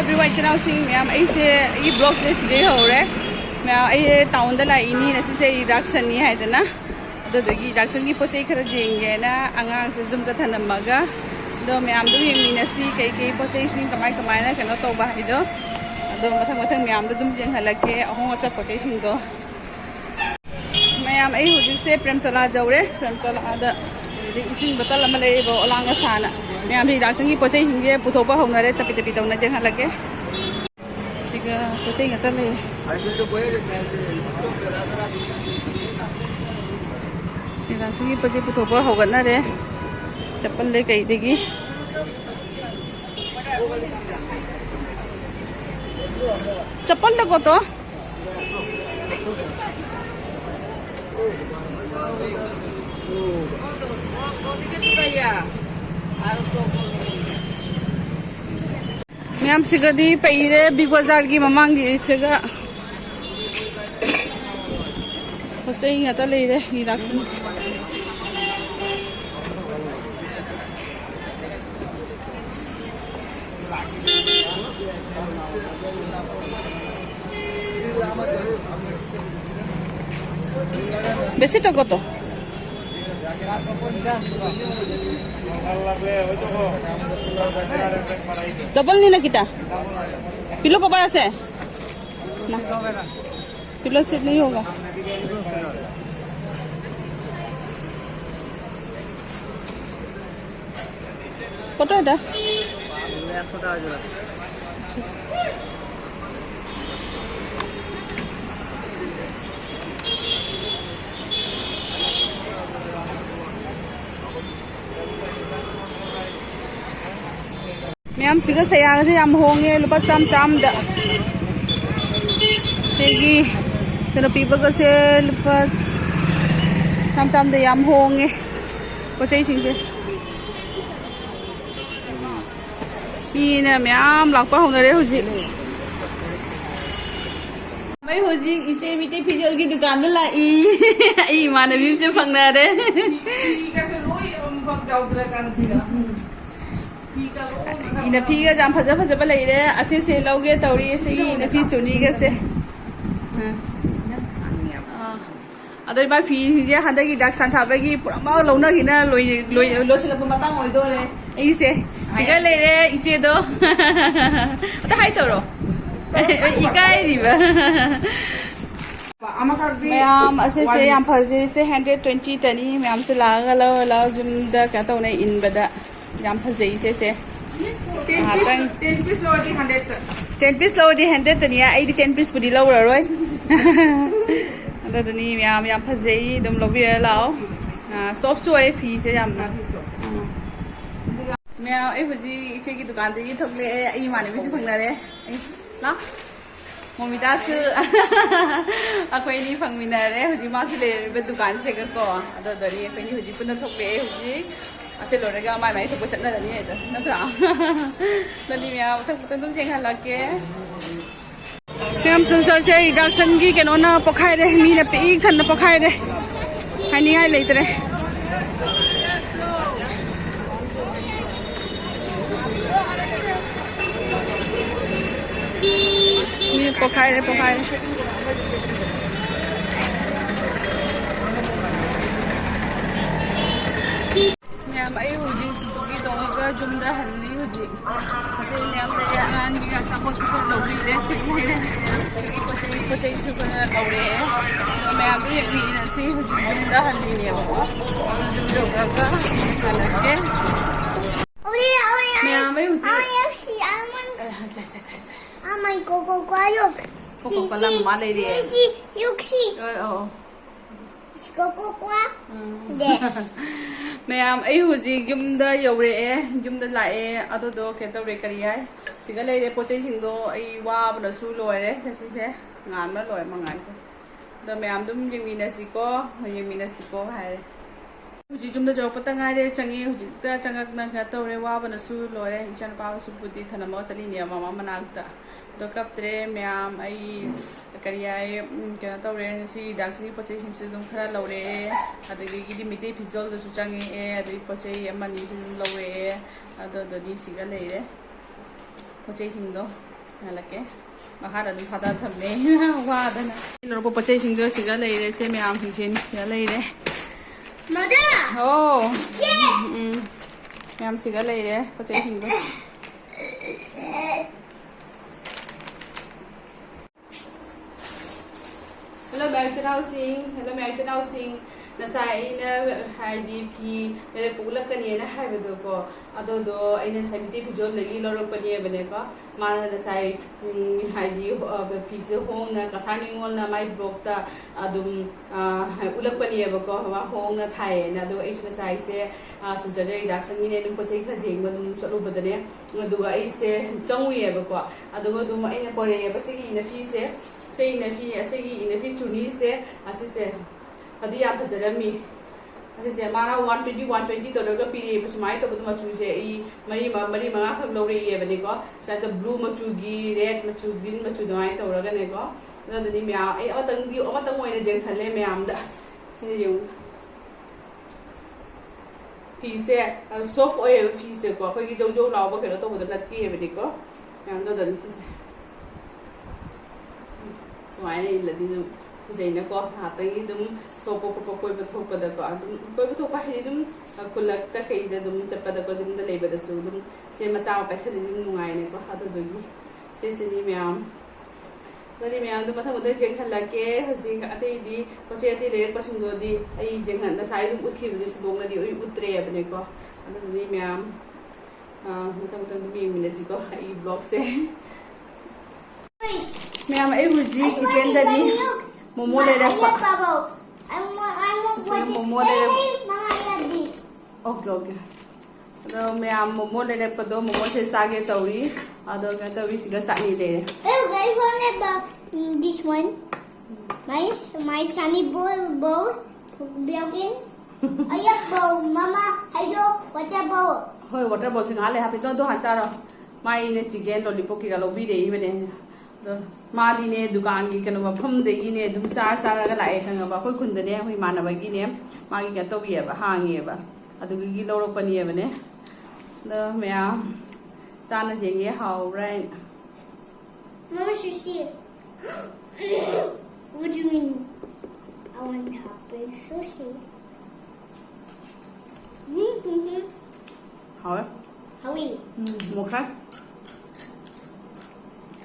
everyone channel sing ma'am ऐसे ये blog से सीधे हो रहे मैं ये टाउन दा लाई नी न से रिडक्शन नी है ना तो रिडक्शन की पोचे खर जेंगे ना अंगांग से जुम ता थनमगा दो मैम दो ये मीनसी कई पोचे सिंग कमाई कमाई ना कनो तो बा है दो मथंग मथंग मैम दो दुम जेंग हलके अहों चा पोचे सिंग दो मैम ऐ हुजि से प्रेमतला जौरे प्रेमतला दा इसिंग बोतल अमा लेबो ओलांगा साना मैम रिडक्शन की पोचे सिंग जे पुथोपा होनरे तपि तपि तौना जेंग हलके सिगा पोचे ngata le रिडक्शन की पोचे पुथोपा होगना रे चप्पल ले कई देगी चप्पल लगो तो मैम सिगदी पैरे बिग बाजार की ममांगी इसगा पोचे ngata ले रे रिडक्शन বেশি তো কত डबल नहीं ना किटा किलो को बड़ा से ना किलो से नहीं होगा कत এটা मैम सिगा सयाग से याम होंगे लुपा चाम चाम दा सेगी कनो पीबगा से लुपा चाम चाम दा याम होंगे पोचै सिंगे मीना मैम लापा होनरे हुजि मैं हुजि इचे मिटे फिजल की दुकान ला ई मानवी से फंगना रे का से लोई फंग जाउद्रा कान सिगा इन फीगा जाम फजा फजा लेरे असे से लौगे तौरी से इन फी सुनी के से अदर बा फी जे हंदगी डाक संथाबगी पुरमा लौना हिना लोई लोई लोसलप मतांग ओइदो रे इसे सिगा लेरे इचे दो अता हाय तोरो इकाई दिबा मैम असे से याम फजे से 120 तनी मैम से लागा ला जुम दा का तो ने इन बदा याम फजे से 10 piece lower di 100 tania ai di 10 piece pudi lower rồi ada tani yam phazei dum lobi lao soft soy fi se yam na मैं आई फजी इचे की दुकान दे थोकले आई माने भी फंगना रे ना मोमिता से अखोई नी फंगमिना रे हुजी मा से ले बे दुकान से को अदा दरी अखोई नी हुजी पुना थोकले हुजी असे लोरेगा माय माय सब चटना रनी है नत्रा नदी में थक तुम जेंगा लगे हम संसार से रिडक्शन की केनो ना पखाय रे मी ना पी खन पखाय रे हानियाय लेतरे मी पखाय रे मैम आई हुजी की दोगा जुमदा हन्नी हुजी से मैम दे आंग की का को सुको लौरी रे की पोचे सुको लौरे तो मैम भी एक भी से हुजी जुमदा हन्नी ने वो जुमदा का अलगे मैम आई हुजी Amai koko kwayok. Koko pala mama le ri. Si yuksi. Oh. Koko kwa. De. मैम आई हुजी युमदा यौरे युमदा लाए अदो दो केतो रे करी है सिगा ले रे पोचे सिंगो आई वाबना सु लोरे से से ngan ma loy mangan se do ma'am दुम यमिना सिको है Hujik jumda jawab petang hari canggih hujik ta canggak na kata ore wa bana su lore inchan pa su putih thana mau cali ni mama managta do kap tre myam ai kariya ai kata ore si daksini pache sin su dum khara lore adagi gi di mite pizol da su changi e adagi pache amani su lore ado do di siga leire pache sin do halake mahara du thada thamme wa dana lor ko pache sin do siga leire se myam hin ya leire Mother! Oh. Check! Ma'am siga lay re, pachay hingo. Hello, American Housing. Hello, American Housing. Nasa ina haidi pi mere pula kani na haibe do ko ado do ina sabiti pijol lagi loro pani bane ko mana nasa haidi pi se hong na kasani ngol na mai blog ta adum ulak pani ba ko wa hong na thai na do ai nasa se surgery reduction ni ne dum ko sei kha jeng dum so lo badane do ai se changwi ba ko ado do ai na pore ba sei na fi se sei na fi chuni se asi se Adi ya pasarami. Asi se mara 120 to daga piri pasmai to buduma chu se I mari manga khak lore ye bani ko sa ka blue machu gi red machu green machu dai to raga ne ko na dani mya ai atang di atang moi na jeng khale myam da se yung fi se soft oil fi se ko khoi gi jong jong law ba ke to budum na ti ye bani ko myam do dan so ai la di Zai na ko hatangi dum topo koi bathok pada ko koi bathok pa hi dum kulak ta kai da dum chappa da ko dum da leba da su dum se ma chaw pa se dum nungai ne ko hadu dogi se ni myam dum matha mudai jeng khala ke haji ate di ko se ate re ko sing do di ai jeng han da sai dum ukhi bi su dong na di oi utre ya bane ko adu ni myam matha dum mi mi ne si ko ai blog se myam ai huji kitchen da di Momo le rek pa. I want what Momo le rek. Mama had this. Okay. Ado me am momo le rek pa do momo se sage tauri. Ado ka tauri siga sani le. Oh, guys, want about this one? My sunny bowl broken. Ayak bowl, Mama. I do water bowl. Hoi water bottle ngale ha pe do ha charo. Mai ne chicken lollipop ki ga lo bi de bene. Do mali ne dukan gi kanu mafam de gi ne dum char ga lai thanga ba khoi khun de ne hoi mana ba gi ne ma gi ga to bi ba ha ngi ba adu gi lo ro pani ba ne do mya sa na je ge hao right Mama should see it. What do you mean? I want to have sushi. hao How are you? một khác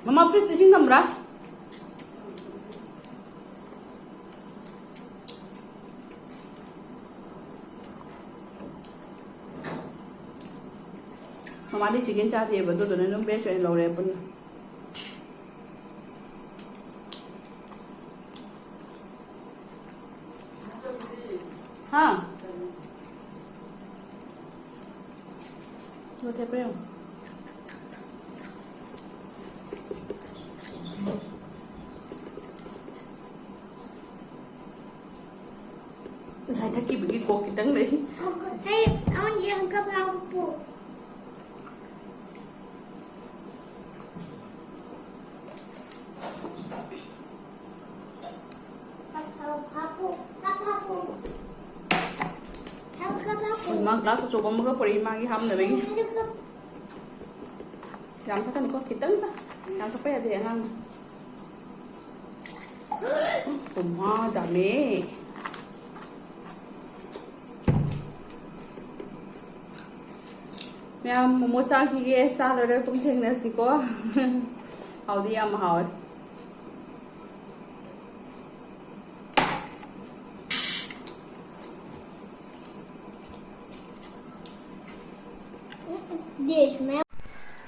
Mama fish sing thầm ra Mama đi chicken cha gì vậy tôi nó bé chuyện lâu rồi bún ha What happened? Sai thắc kịp cái cột cái trắng đấy. Hey, I want you to come out of the pool. Mang glass cho bông mơ pori mang cái ham này mình. Làm sao kan có cái trắng ta? Làm sao phải để ăn? Wow, dami. Mẹ một cha khi ghé cha rồi đấy cũng thêm nữa xí có. Hậu đi ăn mà hậu.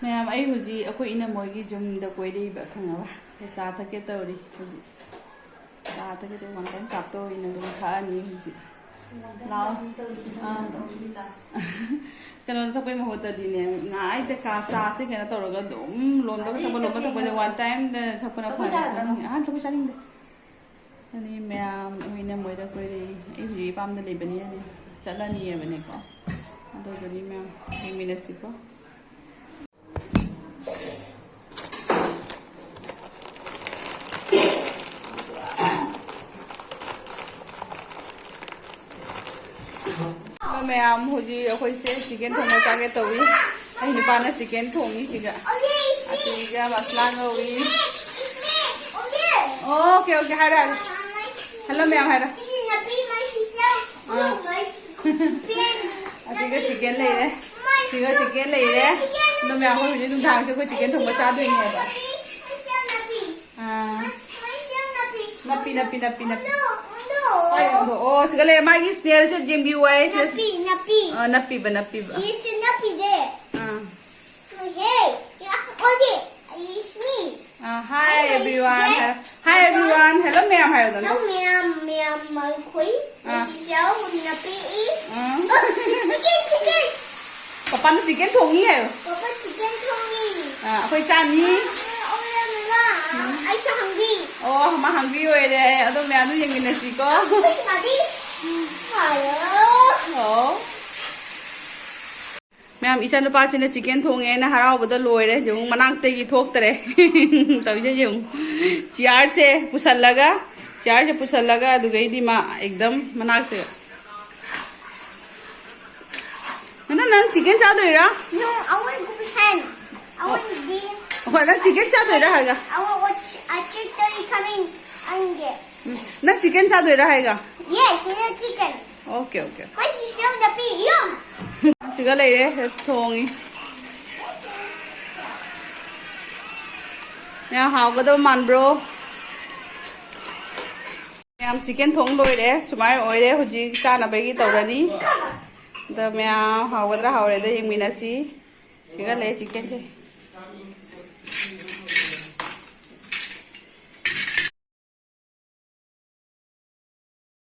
Ma'am, ai huji akwai ina mogi jum da koi dai ba kan ba. Cha ta ke tauri. Cha ta ke one time kap to ina dum kha ni huji. Lao. Kano ta koi mo hota di ne. Ngai ta ka cha se ke na to ga dum lon ba ta lon ba ta one time da sa pa na pha. Ah, ta ko cha ning de. Ani ma'am ina moi da koi dai ai huji pam da le ba ni ne. चलनी है मैंने को अदोदनी ma'am येंगमिनसी को ma'am हुजी अखोई से chicken थोंगा चागे Tawi आई निपाना chicken थोंगी चिगा अतिगा मसला Gavi okay okay हारा hello ma'am हारा अतिगा चिकन ले रे सिगा चिकन ले रे नो मैम को हुजी तुम धांग से कोई चिकन थोंगा चा दोई है बा नपी नपी नपी नपी oh segala magi snail je jim gi wai napi napi ba it's napi there hey okay it's me hi everyone hello ma'am hai don hello ma'am mai khoi si xiao napi chicken papa no chicken thongi hai papa chicken thongi khoi cha ni I so hungry. Oh, ma hungry rồi đấy. Ado mẹ nó nhìn mình gì có. Mà đi. Oh. Mẹ isan lupa sini chicken thong ấy na harau betul loy deh. Jung menang tegi thok tere. Tapi je jung. Ciar se pusat laga. Aduh gay di ma ekdam menang se. Mana nang chicken cha doi ra? No, I want to be hand. I want to be. Oh, nang chicken cha doi ra hai ga? I want watch a chicken coming under. Nang chicken cha doi ra hai ga? Yes, it's a chicken. Okay, okay. Why she show the pea? Yum. Siga lấy đấy thong. Nè hào cái đó man bro. Em chicken thong lôi đấy, sumai oi đấy, huji cha na bagi tàu ra đi. Đó mẹ hào cái đó hào đấy, em mina si. Siga lấy chicken chứ.